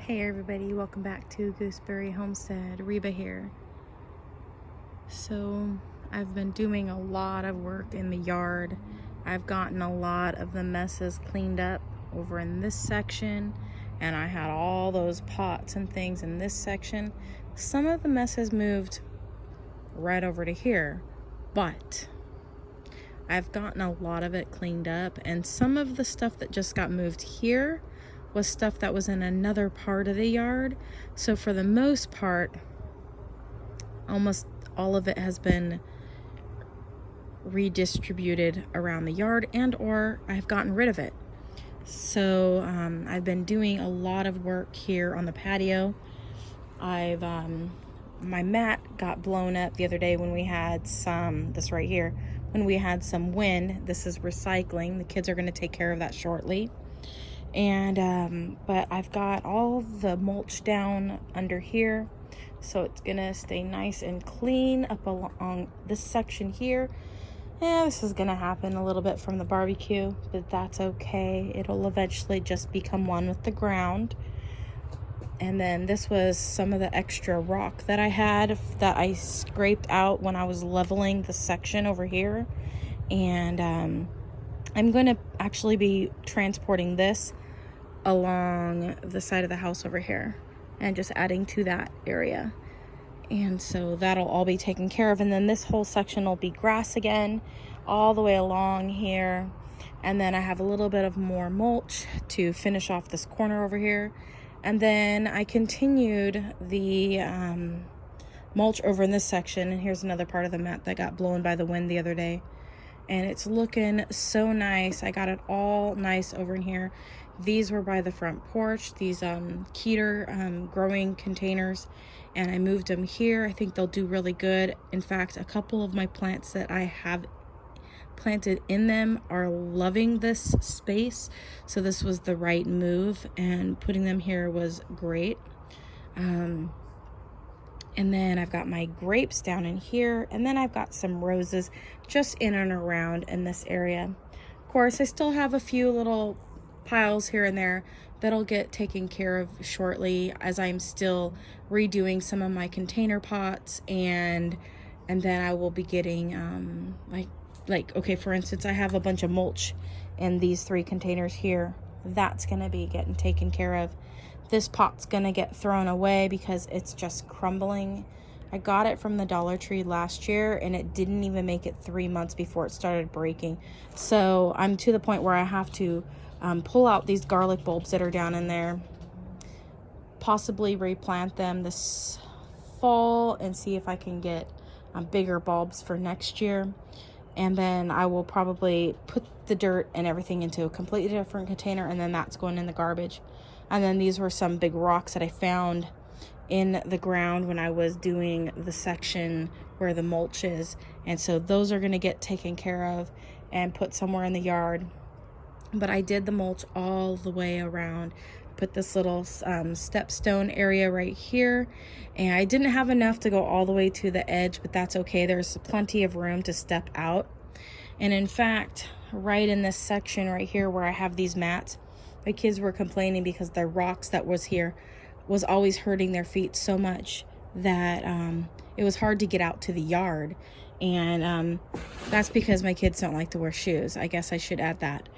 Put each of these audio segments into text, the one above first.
Hey everybody, welcome back to Gooseberry Homestead. Reba here. So I've been doing a lot of work in the yard. I've gotten a lot of the messes cleaned up over in this section, and I had all those pots and things in this section. Some of the mess has moved right over to here, but I've gotten a lot of it cleaned up, and some of the stuff that just got moved here was stuff that was in another part of the yard. So for the most part, almost all of it has been redistributed around the yard, and or I've gotten rid of it. So I've been doing a lot of work here on the patio. My mat got blown up the other day when we had this right here, when we had some wind. This is recycling. The kids are going to take care of that shortly. And but I've got all the mulch down under here, so it's gonna stay nice and clean up along this section here. Yeah, this is gonna happen a little bit from the barbecue, but that's okay. It'll eventually just become one with the ground. And then this was some of the extra rock that I had that I scraped out when I was leveling the section over here. And I'm going to actually be transporting this along the side of the house over here and just adding to that area. And so that'll all be taken care of. And then this whole section will be grass again all the way along here. And then I have a little bit of more mulch to finish off this corner over here. And then I continued the mulch over in this section. And here's another part of the mat that got blown by the wind the other day. And it's looking so nice. I got it all nice over in here. These were by the front porch, these Keter growing containers, and I moved them here. I think they'll do really good. In fact, a couple of my plants that I have planted in them are loving this space, so this was the right move, and putting them here was great. And then I've got my grapes down in here, and then I've got some roses just in and around in this area. Of course, I still have a few little piles here and there that'll get taken care of shortly, as I'm still redoing some of my container pots, and then I will be getting like okay, for instance, I have a bunch of mulch in these 3 containers here. That's gonna be getting taken care of. This pot's gonna get thrown away because it's just crumbling. I got it from the Dollar Tree last year, and it didn't even make it 3 months before it started breaking. So I'm to the point where I have to pull out these garlic bulbs that are down in there, possibly replant them this fall and see if I can get bigger bulbs for next year. And then I will probably put the dirt and everything into a completely different container, and then that's going in the garbage. And then these were some big rocks that I found in the ground when I was doing the section where the mulch is. And so those are going to get taken care of and put somewhere in the yard. But I did the mulch all the way around. Put this little stepstone area right here. And I didn't have enough to go all the way to the edge, but that's okay. There's plenty of room to step out. And in fact, right in this section right here where I have these mats, my kids were complaining because the rocks that was here was always hurting their feet so much that it was hard to get out to the yard. And that's because my kids don't like to wear shoes. I guess I should add that.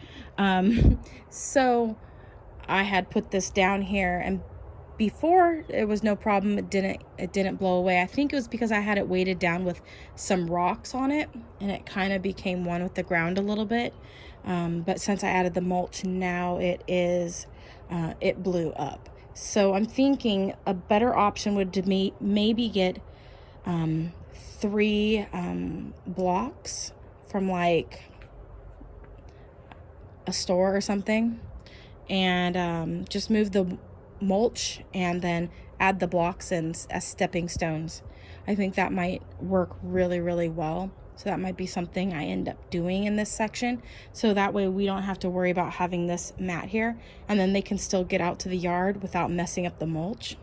So I had put this down here, and before it was no problem. It didn't blow away. I think it was because I had it weighted down with some rocks on it, and it kind of became one with the ground a little bit. But since I added the mulch, now it blew up. So I'm thinking a better option would to me maybe get 3 blocks from like a store or something, and just move the mulch and then add the blocks in as stepping stones. I think that might work really, really well. So that might be something I end up doing in this section. So that way we don't have to worry about having this mat here, and then they can still get out to the yard without messing up the mulch.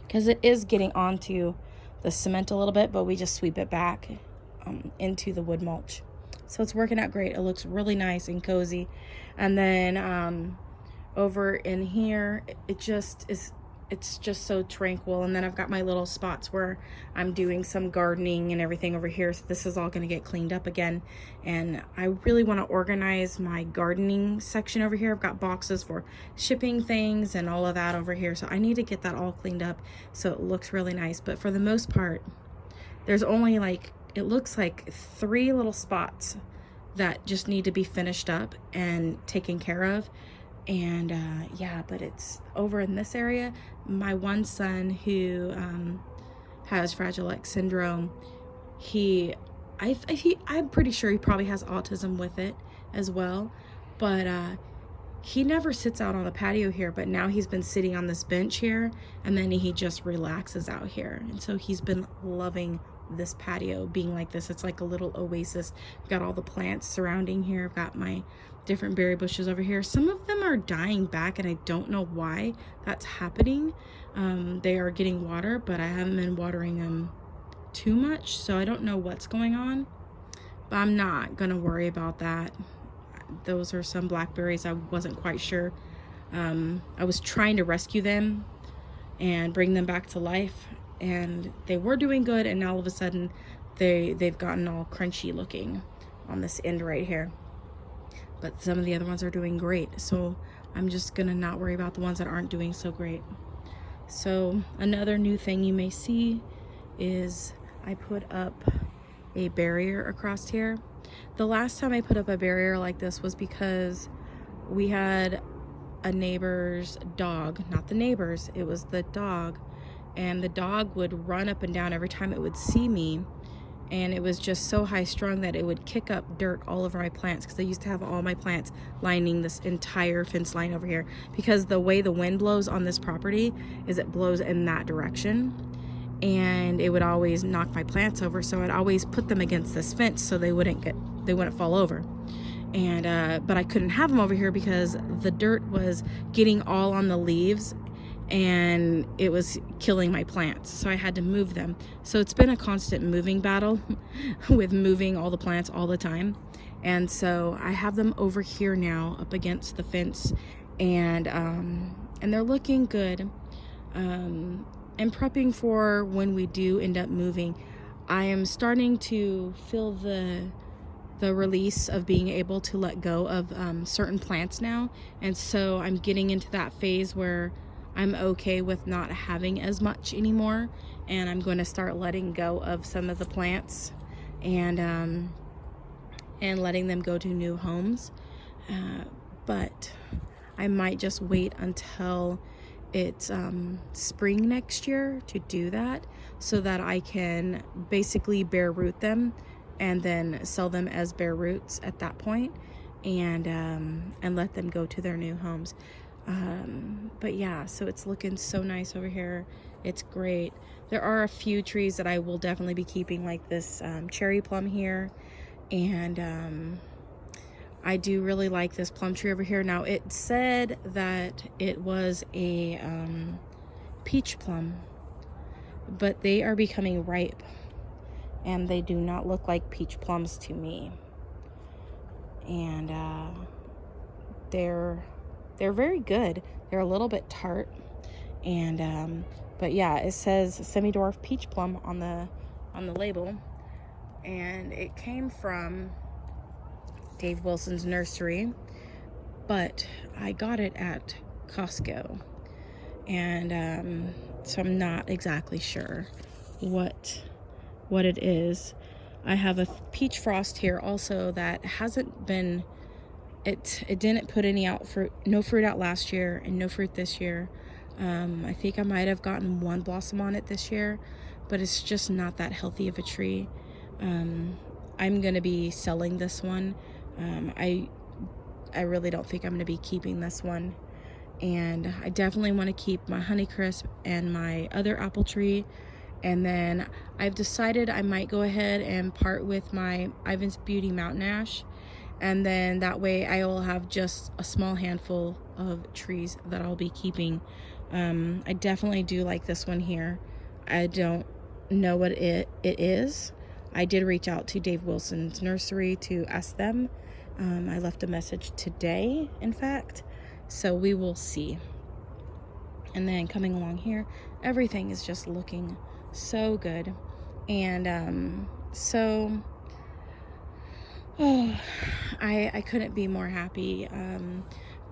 Because it is getting onto the cement a little bit, but we just sweep it back into the wood mulch. So it's working out great. It looks really nice and cozy. And then over in here, it's just so tranquil. And then I've got my little spots where I'm doing some gardening and everything over here. So this is all going to get cleaned up again. And I really want to organize my gardening section over here. I've got boxes for shipping things and all of that over here. So I need to get that all cleaned up so it looks really nice. But for the most part, there's only like, it looks like 3 little spots that just need to be finished up and taken care of. And yeah, but it's over in this area. My one son who has Fragile X syndrome, I'm pretty sure he probably has autism with it as well, but he never sits out on the patio here, but now he's been sitting on this bench here, and then he just relaxes out here. And so he's been loving this patio being like this. It's like a little oasis. I've got all the plants surrounding here. I've got my different berry bushes over here. Some of them are dying back, and I don't know why that's happening. They are getting water, but I haven't been watering them too much, so I don't know what's going on, but I'm not gonna worry about that. Those are some blackberries. I wasn't quite sure. I was trying to rescue them and bring them back to life, and they were doing good, and now all of a sudden they've gotten all crunchy looking on this end right here. But some of the other ones are doing great, so I'm just gonna not worry about the ones that aren't doing so great. So another new thing you may see is I put up a barrier across here. The last time I put up a barrier like this was because we had a neighbor's dog, not the neighbor's, it was the dog, and the dog would run up and down every time it would see me, and it was just so high strung that it would kick up dirt all over my plants, because I used to have all my plants lining this entire fence line over here, because the way the wind blows on this property is it blows in that direction, and it would always knock my plants over. So I'd always put them against this fence so they wouldn't fall over. And but I couldn't have them over here because the dirt was getting all on the leaves and it was killing my plants, so I had to move them. So it's been a constant moving battle with moving all the plants all the time. And so I have them over here now up against the fence, and they're looking good. And prepping for when we do end up moving. I am starting to feel the release of being able to let go of certain plants now, and so I'm getting into that phase where I'm okay with not having as much anymore, and I'm going to start letting go of some of the plants and letting them go to new homes. But I might just wait until it's spring next year to do that, so that I can basically bare root them and then sell them as bare roots at that point, and let them go to their new homes. But yeah, so it's looking so nice over here. It's great. There are a few trees that I will definitely be keeping, like this cherry plum here, and I do really like this plum tree over here. Now, it said that it was a peach plum, but they are becoming ripe, and they do not look like peach plums to me. And they're very good. They're a little bit tart, and but yeah, it says semi-dwarf peach plum on the label, and it came from Dave Wilson's nursery, but I got it at Costco, and so I'm not exactly sure what it is. I have a peach frost here also that hasn't been, it didn't put any out fruit, no fruit out last year and no fruit this year. I think I might have gotten one blossom on it this year, but it's just not that healthy of a tree. I'm gonna be selling this one. I really don't think I'm gonna be keeping this one, and I definitely want to keep my Honeycrisp and my other apple tree. And then I've decided I might go ahead and part with my Ivan's Beauty Mountain Ash, and then that way I will have just a small handful of trees that I'll be keeping. I definitely do like this one here. I don't know what it is. I did reach out to Dave Wilson's nursery to ask them. I left a message today, in fact. So we will see. And then coming along here, everything is just looking so good. And I couldn't be more happy.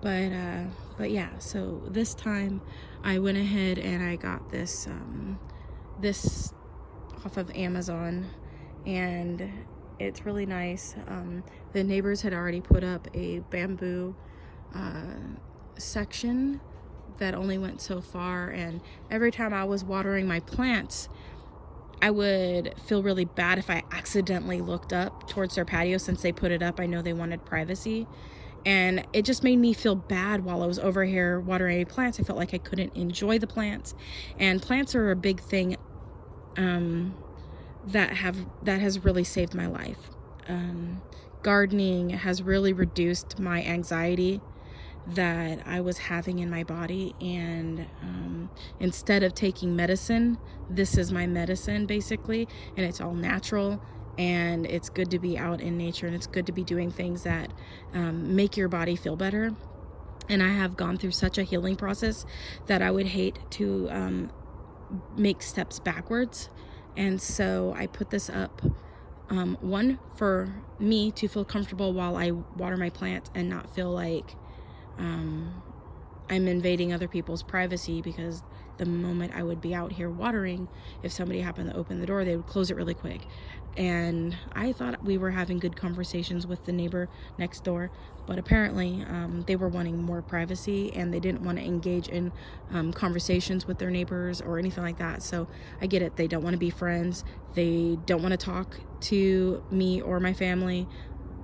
But yeah, so this time I went ahead and I got this this off of Amazon, and it's really nice. The neighbors had already put up a bamboo section that only went so far, and every time I was watering my plants, I would feel really bad if I accidentally looked up towards their patio. Since they put it up, I know they wanted privacy, and it just made me feel bad while I was over here watering plants. I felt like I couldn't enjoy the plants, and plants are a big thing that has really saved my life. Gardening has really reduced my anxiety that I was having in my body, and instead of taking medicine, this is my medicine basically, and it's all natural, and it's good to be out in nature, and it's good to be doing things that make your body feel better. And I have gone through such a healing process that I would hate to make steps backwards. And so I put this up, one, for me to feel comfortable while I water my plants and not feel like I'm invading other people's privacy, because the moment I would be out here watering, if somebody happened to open the door, they would close it really quick. And I thought we were having good conversations with the neighbor next door, but apparently they were wanting more privacy, and they didn't want to engage in conversations with their neighbors or anything like that. So I get it. They don't want to be friends. They don't want to talk to me or my family,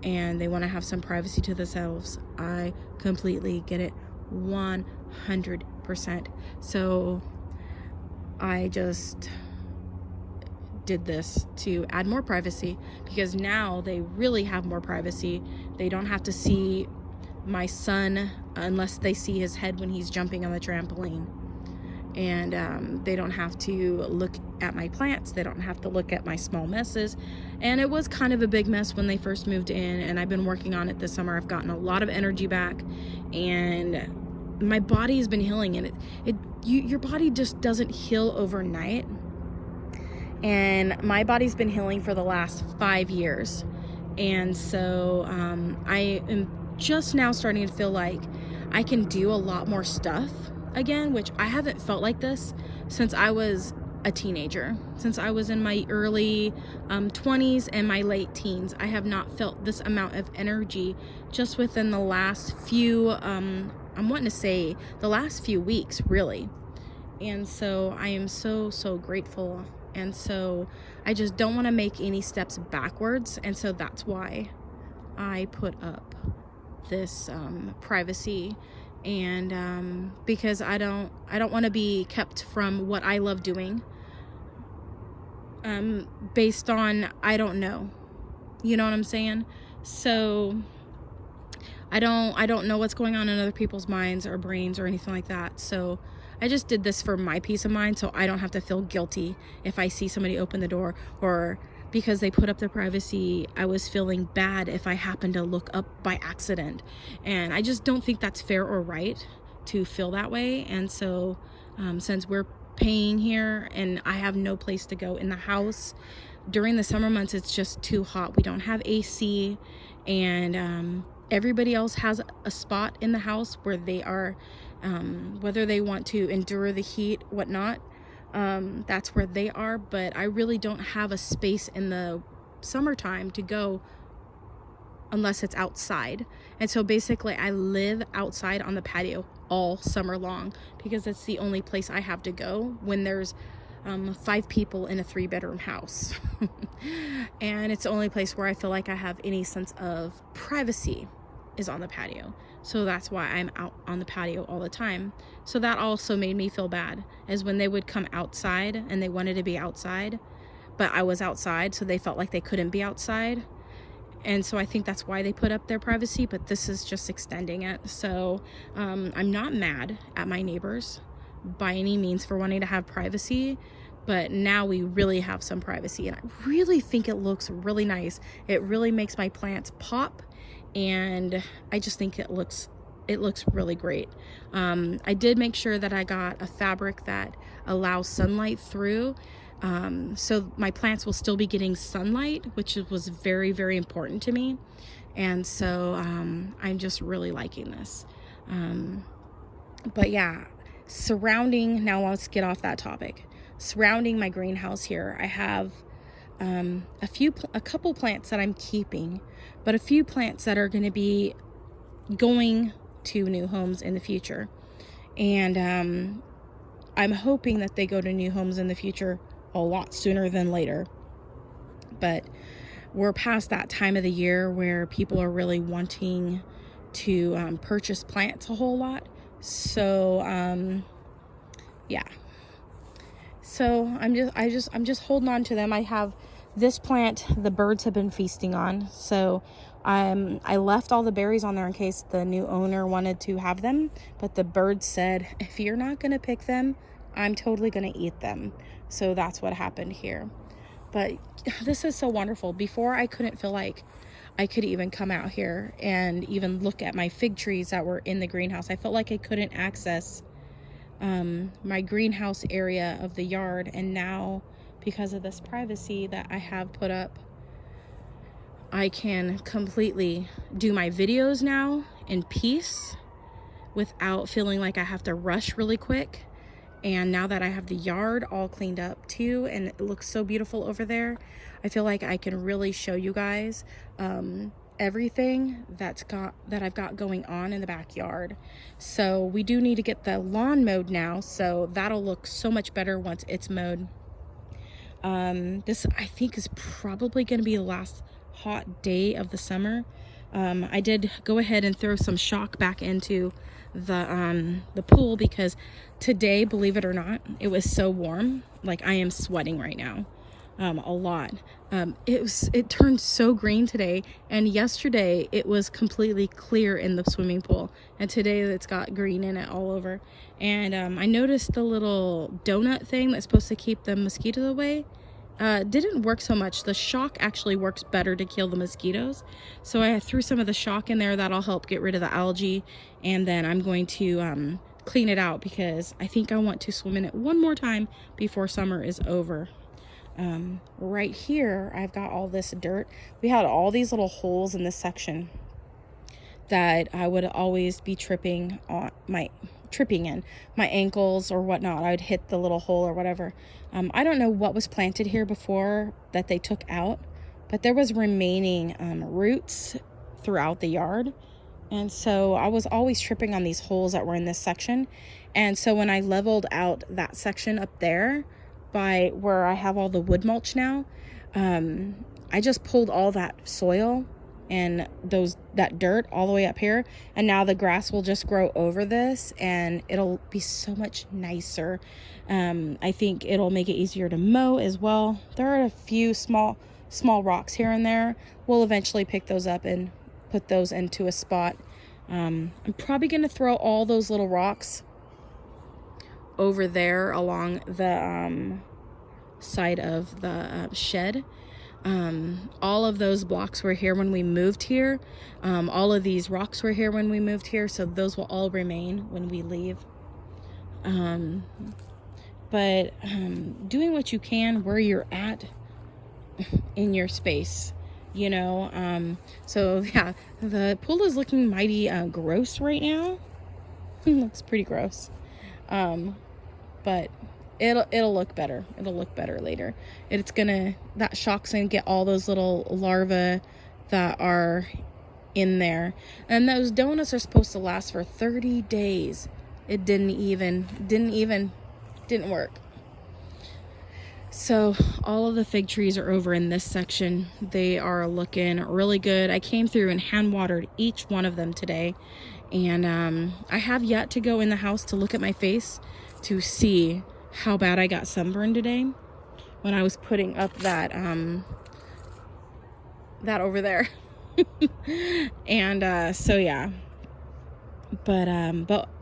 and they want to have some privacy to themselves. I completely get it, 100%. So I just did this to add more privacy, because now they really have more privacy. They don't have to see my son unless they see his head when he's jumping on the trampoline. And they don't have to look at my plants. They don't have to look at my small messes. And it was kind of a big mess when they first moved in, and I've been working on it this summer. I've gotten a lot of energy back, and my body has been healing. And your body just doesn't heal overnight. And my body's been healing for the last 5 years. And so I am just now starting to feel like I can do a lot more stuff again, which I haven't felt like this since I was a teenager. Since I was in my early 20s and my late teens, I have not felt this amount of energy just within the last few, I'm wanting to say the last few weeks, really. And so I am so grateful. And so I just don't want to make any steps backwards. And so that's why I put up this privacy. And because I don't want to be kept from what I love doing based on, I don't know, you know what I'm saying? So I don't know what's going on in other people's minds or brains or anything like that. So I just did this for my peace of mind, so I don't have to feel guilty if I see somebody open the door, or because they put up their privacy, I was feeling bad if I happened to look up by accident. And I just don't think that's fair or right to feel that way. And so since we're paying here and I have no place to go in the house during the summer months, it's just too hot. We don't have AC, and everybody else has a spot in the house where they are, whether they want to endure the heat, whatnot, that's where they are. But I really don't have a space in the summertime to go unless it's outside. And so basically I live outside on the patio all summer long, because it's the only place I have to go when there's 5 people in a 3-bedroom house. And it's the only place where I feel like I have any sense of privacy is on the patio. So that's why I'm out on the patio all the time. So that also made me feel bad, as when they would come outside and they wanted to be outside, but I was outside, so they felt like they couldn't be outside. And so I think that's why they put up their privacy, but this is just extending it. So I'm not mad at my neighbors by any means for wanting to have privacy, but now we really have some privacy, and I really think it looks really nice. It really makes my plants pop, and I just think it looks it looks really great. I did make sure that I got a fabric that allows sunlight through, so my plants will still be getting sunlight, which was very, very important to me. And so I'm just really liking this. But yeah, now let's get off that topic. Surrounding my greenhouse here, I have a couple plants that I'm keeping, but a few plants that are going to be going to new homes in the future. And I'm hoping that they go to new homes in the future a lot sooner than later. But we're past that time of the year where people are really wanting to purchase plants a whole lot. So yeah. So I'm just holding on to them. I have this plant the birds have been feasting on. So I left all the berries on there in case the new owner wanted to have them, but the birds said, if you're not going to pick them, I'm totally going to eat them. So that's what happened here. But this is so wonderful. Before, I couldn't feel like I could even come out here and even look at my fig trees that were in the greenhouse. I felt like I couldn't access my greenhouse area of the yard. And now, because of this privacy that I have put up, I can completely do my videos now in peace without feeling like I have to rush really quick. And now that I have the yard all cleaned up too, and it looks so beautiful over there, I feel like I can really show you guys everything that I've got going on in the backyard. So we do need to get the lawn mowed now, so that'll look so much better once it's mowed. This I think is probably going to be the last hot day of the summer. I did go ahead and throw some shock back into the pool because today, believe it or not, it was so warm. Like, I am sweating right now, a lot. It turned so green today, and yesterday it was completely clear in the swimming pool, and today it's got green in it all over. And I noticed the little donut thing that's supposed to keep the mosquitoes away didn't work so much. The shock actually works better to kill the mosquitoes, so I threw some of the shock in there. That'll help get rid of the algae, and then I'm going to clean it out because I think I want to swim in it one more time before summer is over. Right here I've got all this dirt. We had all these little holes in this section that I would always be tripping in my ankles or whatnot. I would hit the little hole or whatever. I don't know what was planted here before that they took out, but there was remaining roots throughout the yard, and so I was always tripping on these holes that were in this section. And so when I leveled out that section up there by where I have all the wood mulch now, I just pulled all that soil and that dirt all the way up here, and now the grass will just grow over this and it'll be so much nicer. I think it'll make it easier to mow as well. There are a few small rocks here and there. We'll eventually pick those up and put those into a spot. I'm probably gonna throw all those little rocks over there along the side of the shed. All of those blocks were here when we moved here. All of these rocks were here when we moved here, so those will all remain when we leave. But doing what you can where you're at in your space, you know. So yeah, the pool is looking mighty gross right now. Looks pretty gross. But it'll look better. It'll look better later. That shock's gonna get all those little larvae that are in there. And those donuts are supposed to last for 30 days. It didn't work. So all of the fig trees are over in this section. They are looking really good. I came through and hand watered each one of them today. And I have yet to go in the house to look at my face to see how bad I got sunburned today when I was putting up that over there. And so yeah, but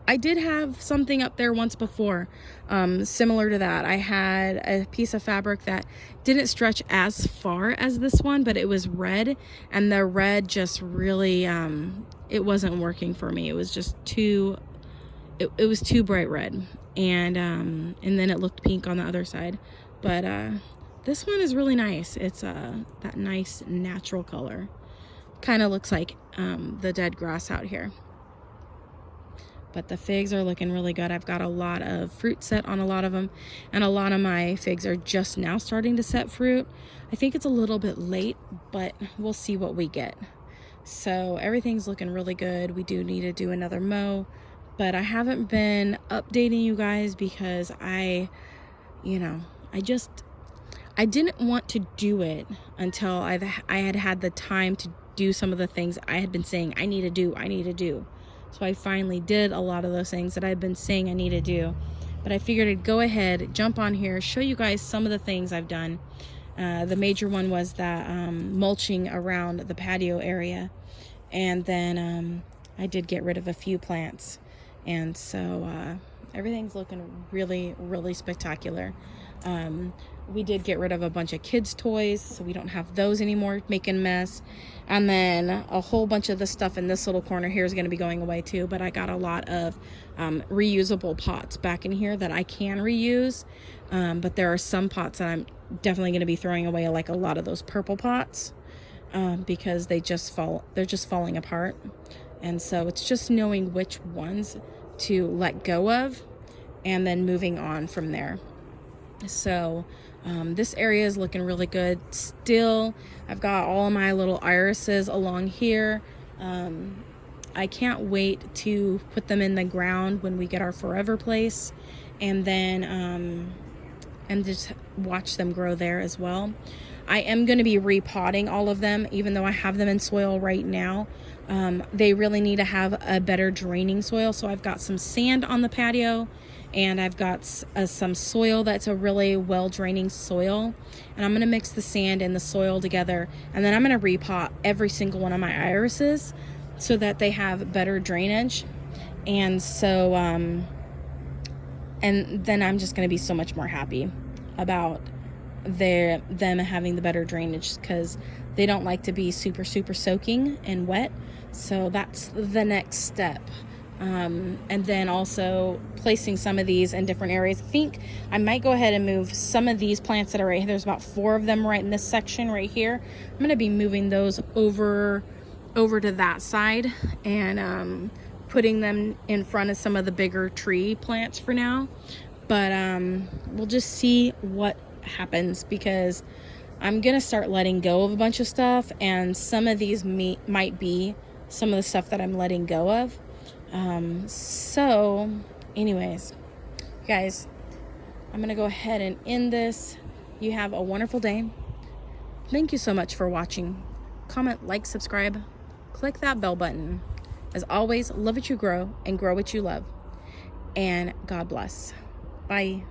I did have something up there once before, similar to that. I had a piece of fabric that didn't stretch as far as this one, but it was red, and the red just really, it wasn't working for me. It was just too, it was too bright red, and then it looked pink on the other side. But this one is really nice. It's that nice natural color. Kind of looks like the dead grass out here. But the figs are looking really good. I've got a lot of fruit set on a lot of them, and a lot of my figs are just now starting to set fruit. I think it's a little bit late, but we'll see what we get. So everything's looking really good. We do need to do another mow, but I haven't been updating you guys because I didn't want to do it until I had the time to do some of the things I had been saying I need to do. So I finally did a lot of those things that I've been saying I need to do. But I figured I'd go ahead, jump on here, show you guys some of the things I've done. The major one was that mulching around the patio area. And then I did get rid of a few plants. And so everything's looking really, really spectacular. We did get rid of a bunch of kids' toys, so we don't have those anymore, making a mess. And then a whole bunch of the stuff in this little corner here is going to be going away too. But I got a lot of reusable pots back in here that I can reuse. But there are some pots that I'm definitely going to be throwing away, like a lot of those purple pots, because they're just falling apart. And so it's just knowing which ones to let go of and then moving on from there. So this area is looking really good still. I've got all my little irises along here. I can't wait to put them in the ground when we get our forever place, and then and just watch them grow there as well. I am going to be repotting all of them, even though I have them in soil right now. They really need to have a better draining soil. So I've got some sand on the patio, and I've got some soil that's a really well draining soil, and I'm going to mix the sand and the soil together, and then I'm going to repot every single one of my irises so that they have better drainage. And so and then I'm just going to be so much more happy about them having the better drainage, because they don't like to be super soaking and wet. So that's the next step. And then also placing some of these in different areas. I think I might go ahead and move some of these plants that are right here. There's about 4 of them right in this section right here. I'm going to be moving those over to that side and putting them in front of some of the bigger tree plants for now. But we'll just see what happens, because I'm gonna start letting go of a bunch of stuff, and some of these might be some of the stuff that I'm letting go of. So anyways, guys, I'm gonna go ahead and end this. You have a wonderful day. Thank you so much for watching. Comment, like, subscribe, click that bell button. As always, love what you grow and grow what you love, and God bless. Bye.